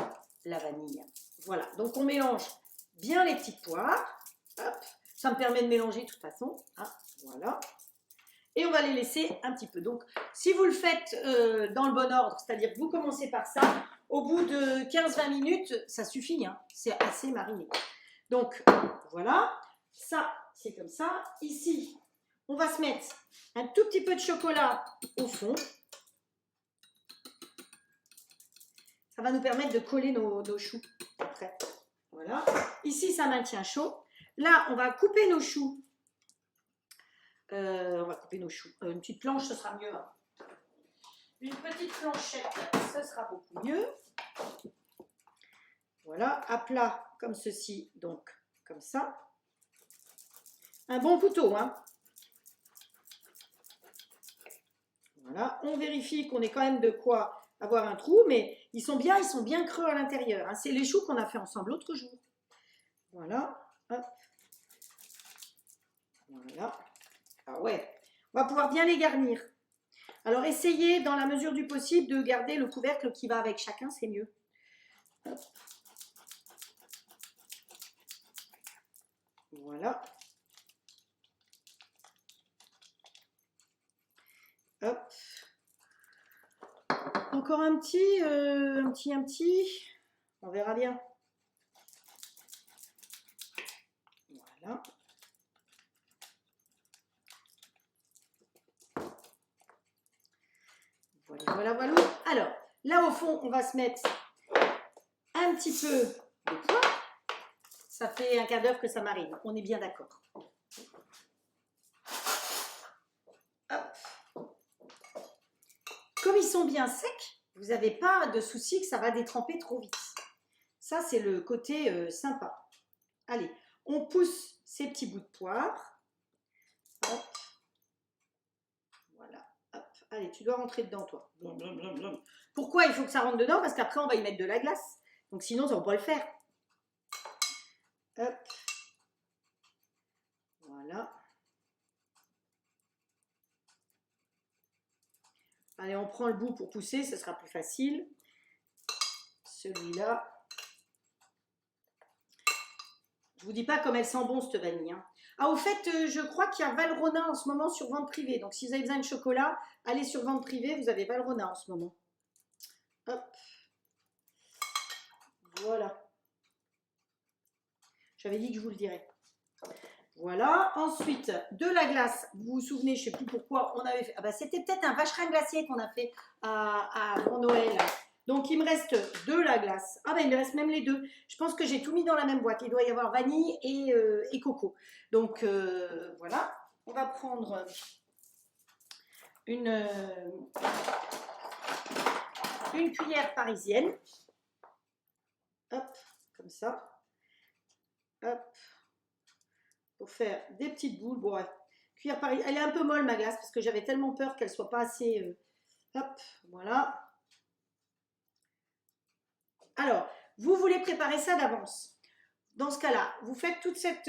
la vanille. Voilà. Donc, on mélange bien les petites poires. Hop. Ça me permet de mélanger de toute façon. Hein, voilà. Et on va les laisser un petit peu. Donc, si vous le faites dans le bon ordre, c'est-à-dire que vous commencez par ça, au bout de 15-20 minutes, ça suffit. Hein, c'est assez mariné. Donc, voilà. Ça, c'est comme ça. Ici, on va se mettre un tout petit peu de chocolat au fond. Ça va nous permettre de coller nos choux après. Voilà. Ici, ça maintient chaud. Là, on va couper nos choux. On va couper nos choux. Une petite planche, ce sera mieux. Hein. Une petite planchette, ce sera beaucoup mieux. Voilà, à plat comme ceci, donc comme ça. Un bon couteau. Hein. Voilà, on vérifie qu'on ait quand même de quoi avoir un trou, mais ils sont bien creux à l'intérieur. Hein. C'est les choux qu'on a fait ensemble l'autre jour. Voilà, hop. Voilà. Ah ouais, on va pouvoir bien les garnir. Alors, essayez dans la mesure du possible de garder le couvercle qui va avec chacun, c'est mieux. Hop. Voilà. Hop. Encore un petit. On verra bien. Voilà. Voilà. Alors, là au fond, on va se mettre un petit peu de poivre. Ça fait un quart d'heure que ça marine. On est bien d'accord. Comme ils sont bien secs, vous n'avez pas de souci que ça va détremper trop vite. Ça, c'est le côté sympa. Allez, on pousse ces petits bouts de poire. Hop. Voilà. Hop. Allez, tu dois rentrer dedans, toi. Pourquoi il faut que ça rentre dedans? Parce qu'après, on va y mettre de la glace. Donc sinon, ça ne va pas le faire. Hop. Voilà. Allez, on prend le bout pour pousser, ce sera plus facile. Celui-là. Je vous dis pas comme elle sent bon cette vanille. Hein. Ah, au fait, je crois qu'il y a Valrhona en ce moment sur vente privée. Donc, si vous avez besoin de chocolat, allez sur vente privée, vous avez Valrhona en ce moment. Hop. Voilà. J'avais dit que je vous le dirais. Voilà. Ensuite, de la glace. Vous vous souvenez, je ne sais plus pourquoi, on avait fait. Ah bah, c'était peut-être un vacherin glacier qu'on a fait pour Noël. Donc, il me reste de la glace. Ah ben, il me reste même les deux. Je pense que j'ai tout mis dans la même boîte. Il doit y avoir vanille et coco. Donc, voilà. On va prendre une cuillère parisienne. Hop, comme ça. Hop. Pour faire des petites boules. Bon, ouais. Cuillère parisienne. Elle est un peu molle, ma glace, parce que j'avais tellement peur qu'elle ne soit pas assez... Hop, voilà. Alors, vous voulez préparer ça d'avance. Dans ce cas-là, vous faites toute cette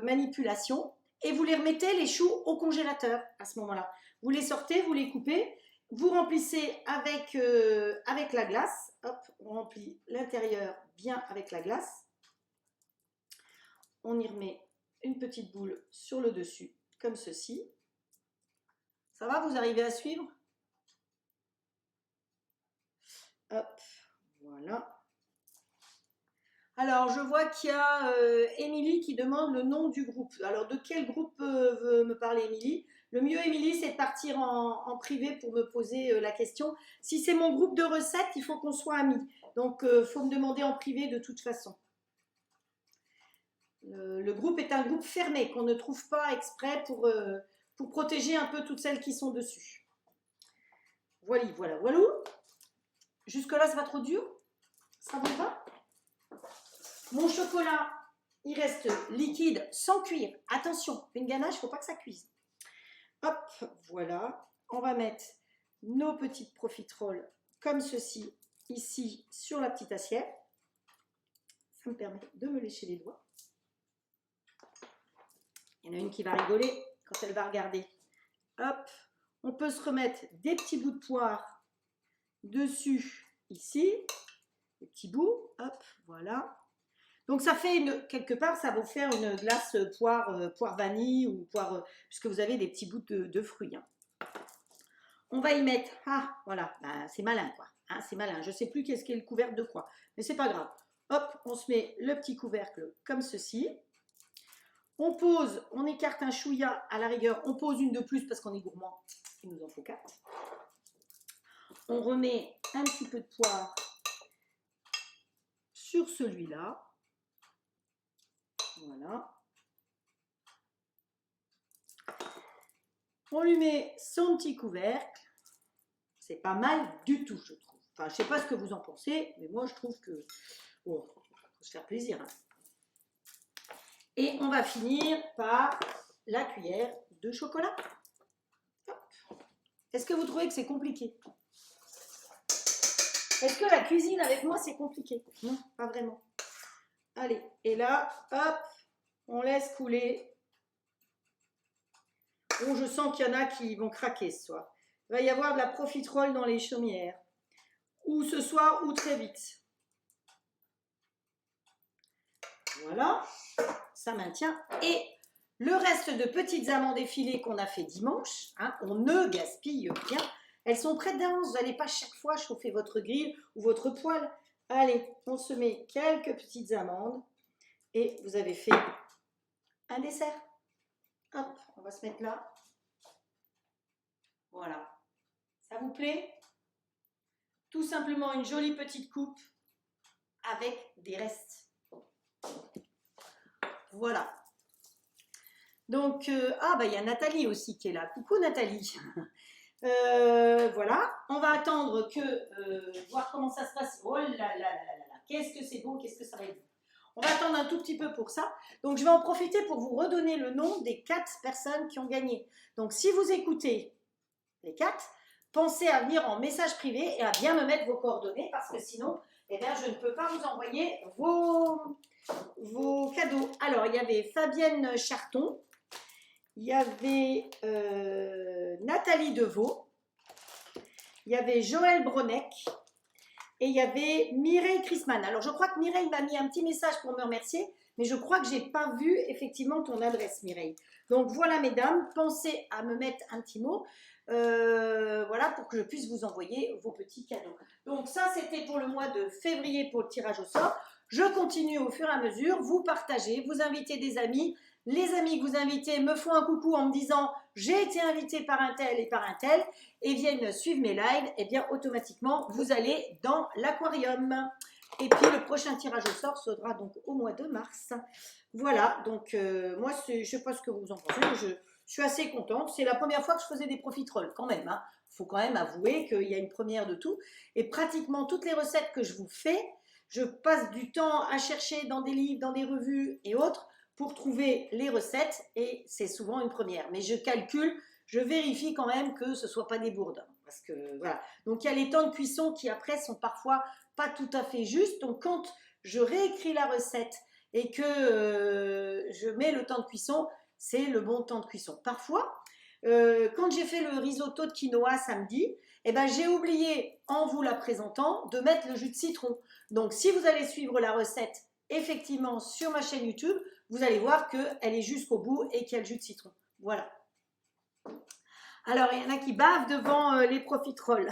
manipulation et vous les remettez les choux au congélateur à ce moment-là. Vous les sortez, vous les coupez, vous remplissez avec la glace. Hop, on remplit l'intérieur bien avec la glace. On y remet une petite boule sur le dessus, comme ceci. Ça va, vous arrivez à suivre? Hop, voilà. Alors, je vois qu'il y a Émilie qui demande le nom du groupe. Alors, de quel groupe veut me parler Émilie? Le mieux, Émilie, c'est de partir en privé pour me poser la question. Si c'est mon groupe de recettes, il faut qu'on soit amis. Donc, il faut me demander en privé de toute façon. Le groupe est un groupe fermé qu'on ne trouve pas exprès pour protéger un peu toutes celles qui sont dessus. Voilà, voilà, voilà. Jusque-là, ça va trop dur? Ça vous va? Mon chocolat, il reste liquide sans cuire. Attention, une ganache, il ne faut pas que ça cuise. Hop, voilà. On va mettre nos petites profiteroles comme ceci, ici, sur la petite assiette. Ça me permet de me lécher les doigts. Il y en a une qui va rigoler quand elle va regarder. Hop, on peut se remettre des petits bouts de poire dessus, ici. Des petits bouts, hop, voilà. Donc ça fait quelque part, ça va vous faire une glace poire vanille ou poire, puisque vous avez des petits bouts de fruits. Hein. On va y mettre, ah voilà, bah, c'est malin quoi, hein, c'est malin. Je ne sais plus qu'est-ce qu'est le couvercle de quoi, mais c'est pas grave. Hop, on se met le petit couvercle comme ceci. On pose, on écarte un chouïa à la rigueur, on pose une de plus parce qu'on est gourmand, il nous en faut 4. On remet un petit peu de poire sur celui-là. Voilà. On lui met son petit couvercle. C'est pas mal du tout, je trouve. Enfin, je sais pas ce que vous en pensez, mais moi, je trouve que... Bon, faut se faire plaisir. Hein. Et on va finir par la cuillère de chocolat. Est-ce que vous trouvez que c'est compliqué? Est-ce que la cuisine avec moi, c'est compliqué? Non, pas vraiment. Allez, et là, hop, on laisse couler. Bon, je sens qu'il y en a qui vont craquer ce soir. Il va y avoir de la profiterole dans les chaumières. Ou ce soir, ou très vite. Voilà, ça maintient. Et le reste de petites amandes effilées qu'on a fait dimanche, hein, on ne gaspille rien. Elles sont prêtes d'avance. Vous n'allez pas chaque fois chauffer votre grille ou votre poêle. Allez, on se met quelques petites amandes. Et vous avez fait un dessert. Hop, on va se mettre là. Voilà. Ça vous plaît? Tout simplement une jolie petite coupe avec des restes. Voilà. Donc, bah, il y a Nathalie aussi qui est là. Coucou Nathalie. Voilà. On va attendre voir comment ça se passe. Oh là là là là là. Qu'est-ce que c'est beau, qu'est-ce que ça va être beau. On va attendre un tout petit peu pour ça. Donc, je vais en profiter pour vous redonner le nom des 4 personnes qui ont gagné. Donc, si vous écoutez les 4, pensez à venir en message privé et à bien me mettre vos coordonnées parce que sinon, eh bien, je ne peux pas vous envoyer vos cadeaux. Alors, il y avait Fabienne Charton, il y avait Nathalie Deveau, il y avait Joël Bronec et il y avait Mireille Chrisman. Alors, je crois que Mireille m'a mis un petit message pour me remercier, mais je crois que je n'ai pas vu effectivement ton adresse, Mireille. Donc, voilà, mesdames, pensez à me mettre un petit mot. Voilà, pour que je puisse vous envoyer vos petits cadeaux. Donc ça, c'était pour le mois de février pour le tirage au sort. Je continue au fur et à mesure, vous partagez, vous invitez des amis, les amis que vous invitez me font un coucou en me disant j'ai été invité par un tel et par un tel et viennent suivre mes lives, et bien automatiquement vous allez dans l'aquarium. Et puis le prochain tirage au sort sera donc au mois de mars. Voilà, donc moi je ne sais pas ce que vous en pensez, mais je suis assez contente. C'est la première fois que je faisais des profiteroles quand même. Il faut quand même avouer qu'il y a une première de tout. Et pratiquement toutes les recettes que je vous fais, je passe du temps à chercher dans des livres, dans des revues et autres pour trouver les recettes et c'est souvent une première. Mais je calcule, je vérifie quand même que ce ne soit pas des bourdes. Parce que voilà. Donc il y a les temps de cuisson qui après sont parfois pas tout à fait justes. Donc quand je réécris la recette et que je mets le temps de cuisson, c'est le bon temps de cuisson. Parfois, quand j'ai fait le risotto de quinoa samedi, eh ben, j'ai oublié, en vous la présentant, de mettre le jus de citron. Donc, si vous allez suivre la recette, effectivement, sur ma chaîne YouTube, vous allez voir qu'elle est jusqu'au bout et qu'il y a le jus de citron. Voilà. Alors, il y en a qui bavent devant les profiteroles.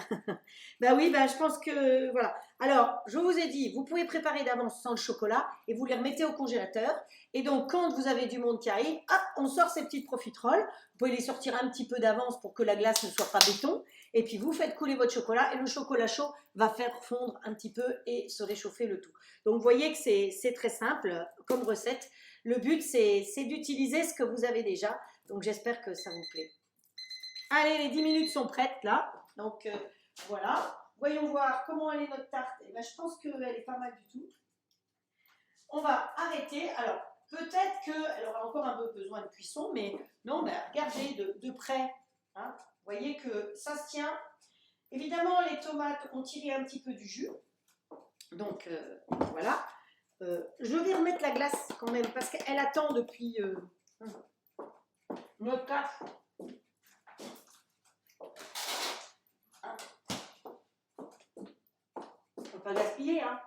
Ben oui, ben je pense que, voilà. Alors, je vous ai dit, vous pouvez préparer d'avance sans le chocolat et vous les remettez au congélateur. Et donc, quand vous avez du monde qui arrive, hop, on sort ces petites profiteroles. Vous pouvez les sortir un petit peu d'avance pour que la glace ne soit pas béton. Et puis, vous faites couler votre chocolat et le chocolat chaud va faire fondre un petit peu et se réchauffer le tout. Donc, vous voyez que c'est très simple comme recette. Le but, c'est d'utiliser ce que vous avez déjà. Donc, j'espère que ça vous plaît. Allez, les 10 minutes sont prêtes là. Donc voilà. Voyons voir comment elle est notre tarte. Eh ben, je pense qu'elle est pas mal du tout. On va arrêter. Alors, peut-être qu'elle aura encore un peu besoin de cuisson, mais non, ben, regardez de près. Hein. Vous voyez que ça se tient. Évidemment, les tomates ont tiré un petit peu du jus. Donc voilà. Je vais remettre la glace quand même parce qu'elle attend depuis notre tarte. Pas gaspiller, hein.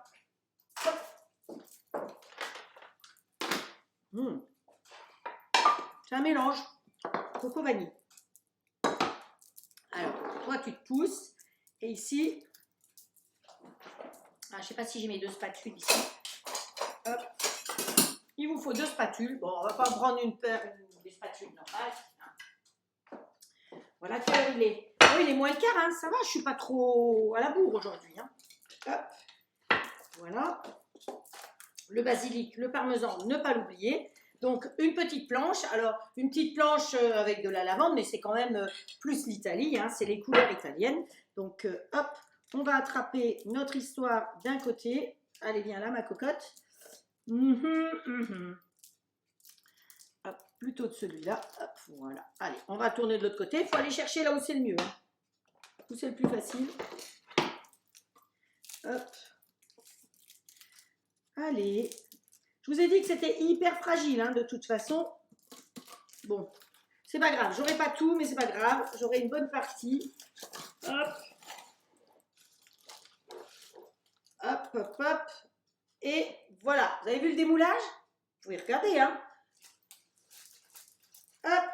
C'est un mélange coco vanille. Alors, toi tu te pousses et ici, je ne sais pas si j'ai mes 2 spatules ici. Hop. Il vous faut 2 spatules. Bon, on va pas prendre une paire des spatules normales. Voilà quelle heure il est. Oh, il est moins le quart, hein. Ça va, je suis pas trop à la bourre aujourd'hui. Hein. Hop. Voilà. Le basilic, le parmesan, ne pas l'oublier. Donc, une petite planche. Alors, une petite planche avec de la lavande, mais c'est quand même plus l'Italie. Hein, c'est les couleurs italiennes. Donc, hop, on va attraper notre histoire d'un côté. Allez, viens là, ma cocotte. Hop, plutôt de celui-là. Hop, voilà. Allez, on va tourner de l'autre côté. Il faut aller chercher là où c'est le mieux. Hein. Où c'est le plus facile. Hop. Allez. Je vous ai dit que c'était hyper fragile, hein, de toute façon. Bon, c'est pas grave. J'aurai pas tout, mais c'est pas grave. J'aurai une bonne partie. Hop. Hop, hop, hop. Et voilà. Vous avez vu le démoulage? Vous pouvez regarder, hein. Hop.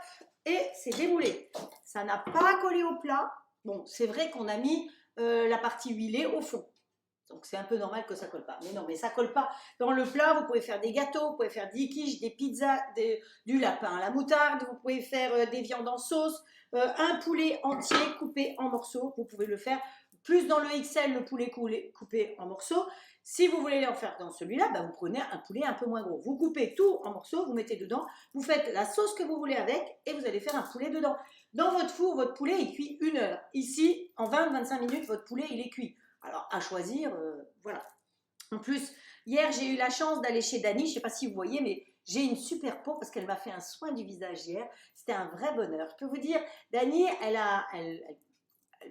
Et c'est démoulé. Ça n'a pas collé au plat. Bon, c'est vrai qu'on a mis la partie huilée au fond. Donc c'est un peu normal que ça colle pas. Mais non, mais ça colle pas. Dans le plat, vous pouvez faire des gâteaux, vous pouvez faire des quiches, des pizzas, du lapin à la moutarde, vous pouvez faire des viandes en sauce, un poulet entier coupé en morceaux. Vous pouvez le faire plus dans le XL, le poulet coupé en morceaux. Si vous voulez en faire dans celui-là, ben vous prenez un poulet un peu moins gros. Vous coupez tout en morceaux, vous mettez dedans, vous faites la sauce que vous voulez avec et vous allez faire un poulet dedans. Dans votre four, votre poulet, il cuit 1 heure. Ici, en 20-25 minutes, votre poulet, il est cuit. Alors, à choisir, voilà. En plus, hier, j'ai eu la chance d'aller chez Dani. Je ne sais pas si vous voyez, mais j'ai une super peau parce qu'elle m'a fait un soin du visage hier. C'était un vrai bonheur. Je peux vous dire, Dani, elle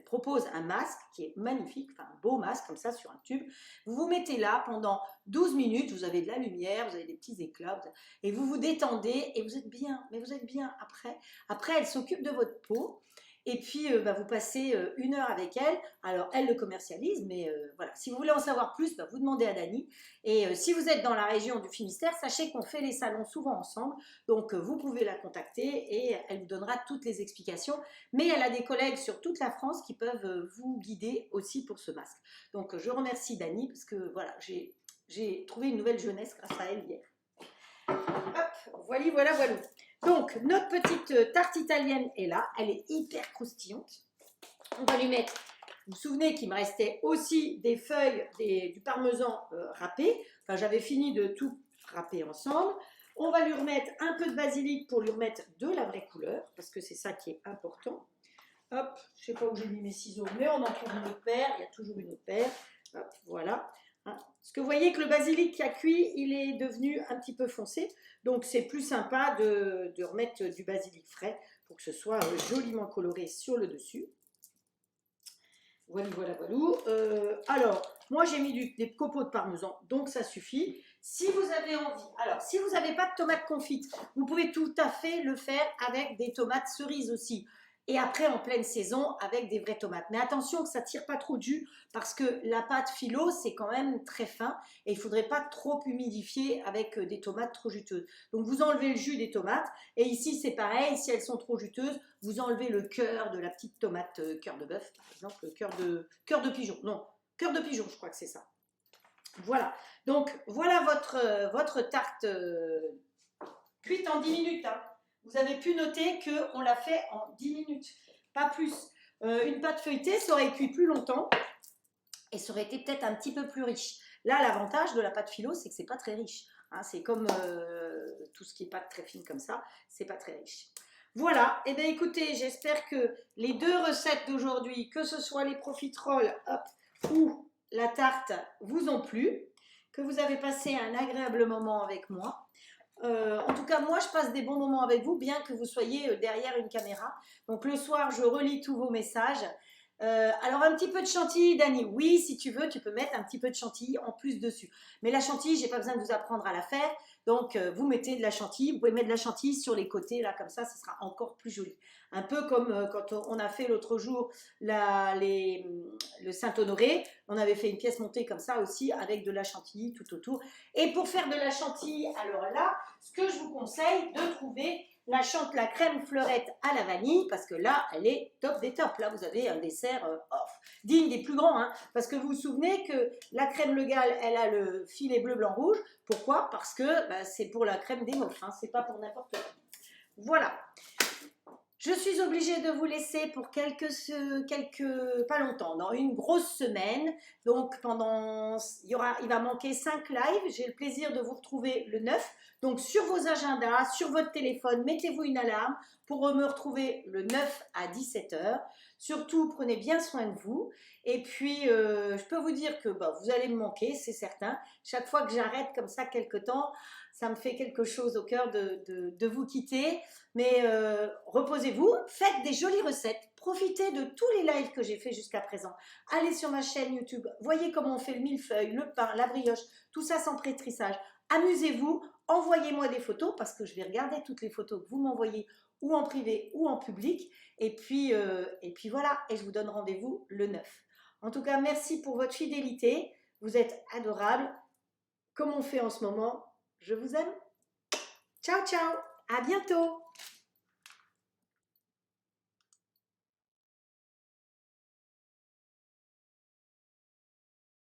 propose un masque qui est magnifique, enfin un beau masque comme ça sur un tube. Vous vous mettez là pendant 12 minutes, vous avez de la lumière, vous avez des petits éclats, et vous vous détendez et vous êtes bien, mais vous êtes bien après. Après, elle s'occupe de votre peau. Et puis, vous passez 1 heure avec elle. Alors, elle le commercialise, mais voilà. Si vous voulez en savoir plus, vous demandez à Dani. Et si vous êtes dans la région du Finistère, sachez qu'on fait les salons souvent ensemble. Donc, vous pouvez la contacter et elle vous donnera toutes les explications. Mais elle a des collègues sur toute la France qui peuvent vous guider aussi pour ce masque. Donc, je remercie Dani parce que voilà, j'ai trouvé une nouvelle jeunesse grâce à elle hier. Hop. voilà, voilà, voilà. Donc, notre petite tarte italienne est là. Elle est hyper croustillante. On va lui mettre, vous vous souvenez qu'il me restait aussi des feuilles, du parmesan râpé. Enfin, j'avais fini de tout râper ensemble. On va lui remettre un peu de basilic pour lui remettre de la vraie couleur, parce que c'est ça qui est important. Hop, je ne sais pas où j'ai mis mes ciseaux, mais on en trouve une autre paire. Il y a toujours une autre paire. Hop, voilà. Parce que vous voyez que le basilic qui a cuit, il est devenu un petit peu foncé. Donc, c'est plus sympa de remettre du basilic frais pour que ce soit joliment coloré sur le dessus. Voilà, voilà, voilà. Alors, moi, j'ai mis des copeaux de parmesan, donc ça suffit. Si vous avez envie, alors, si vous n'avez pas de tomates confites, vous pouvez tout à fait le faire avec des tomates cerises aussi. Et après, en pleine saison, avec des vraies tomates. Mais attention que ça ne tire pas trop de jus, parce que la pâte philo, c'est quand même très fin. Et il ne faudrait pas trop humidifier avec des tomates trop juteuses. Donc, vous enlevez le jus des tomates. Et ici, c'est pareil, si elles sont trop juteuses, vous enlevez le cœur de la petite tomate cœur de bœuf, par exemple, cœur de pigeon. Non, cœur de pigeon, je crois que c'est ça. Voilà. Donc, voilà votre tarte cuite en 10 minutes. Hein. Vous avez pu noter qu'on l'a fait en 10 minutes, pas plus. Une pâte feuilletée, ça aurait cuit plus longtemps et ça aurait été peut-être un petit peu plus riche. Là, l'avantage de la pâte philo, c'est que c'est pas très riche. Hein, c'est comme tout ce qui est pâte très fine comme ça, c'est pas très riche. Voilà, et bien écoutez, j'espère que les deux recettes d'aujourd'hui, que ce soit les profiteroles ou la tarte, vous ont plu, que vous avez passé un agréable moment avec moi. En tout cas, moi, je passe des bons moments avec vous, bien que vous soyez derrière une caméra. Donc, le soir, je relis tous vos messages. Alors, un petit peu de chantilly, Dani. Oui, si tu veux, tu peux mettre un petit peu de chantilly en plus dessus. Mais la chantilly, je n'ai pas besoin de vous apprendre à la faire. Donc, vous mettez de la chantilly. Vous pouvez mettre de la chantilly sur les côtés, là, comme ça, ce sera encore plus joli. Un peu comme quand on a fait l'autre jour le Saint-Honoré. On avait fait une pièce montée comme ça aussi, avec de la chantilly tout autour. Et pour faire de la chantilly, alors là, ce que je vous conseille de trouver la crème fleurette à la vanille, parce que là, elle est top des tops. Là, vous avez un dessert digne des plus grands, hein, parce que vous vous souvenez que la crème Le Gall, elle a le filet bleu, blanc, rouge. Pourquoi? Parce que c'est pour la crème des moches, hein, c'est pas pour n'importe quoi. Voilà. Je suis obligée de vous laisser pour pas longtemps, dans une grosse semaine. Donc, il va manquer 5 lives. J'ai le plaisir de vous retrouver le 9. Donc, sur vos agendas, sur votre téléphone, mettez-vous une alarme pour me retrouver le 9 à 17 h. Surtout, prenez bien soin de vous. Et puis, je peux vous dire que vous allez me manquer, c'est certain. Chaque fois que j'arrête comme ça quelque temps, ça me fait quelque chose au cœur de vous quitter. Mais reposez-vous, faites des jolies recettes, profitez de tous les lives que j'ai fait jusqu'à présent. Allez sur ma chaîne YouTube, voyez comment on fait le millefeuille, le pain, la brioche, tout ça sans pétrissage. Amusez-vous, envoyez-moi des photos parce que je vais regarder toutes les photos que vous m'envoyez ou en privé ou en public. Et puis voilà, et je vous donne rendez-vous le 9. En tout cas, merci pour votre fidélité. Vous êtes adorables. Comme on fait en ce moment, je vous aime. Ciao, ciao. À bientôt.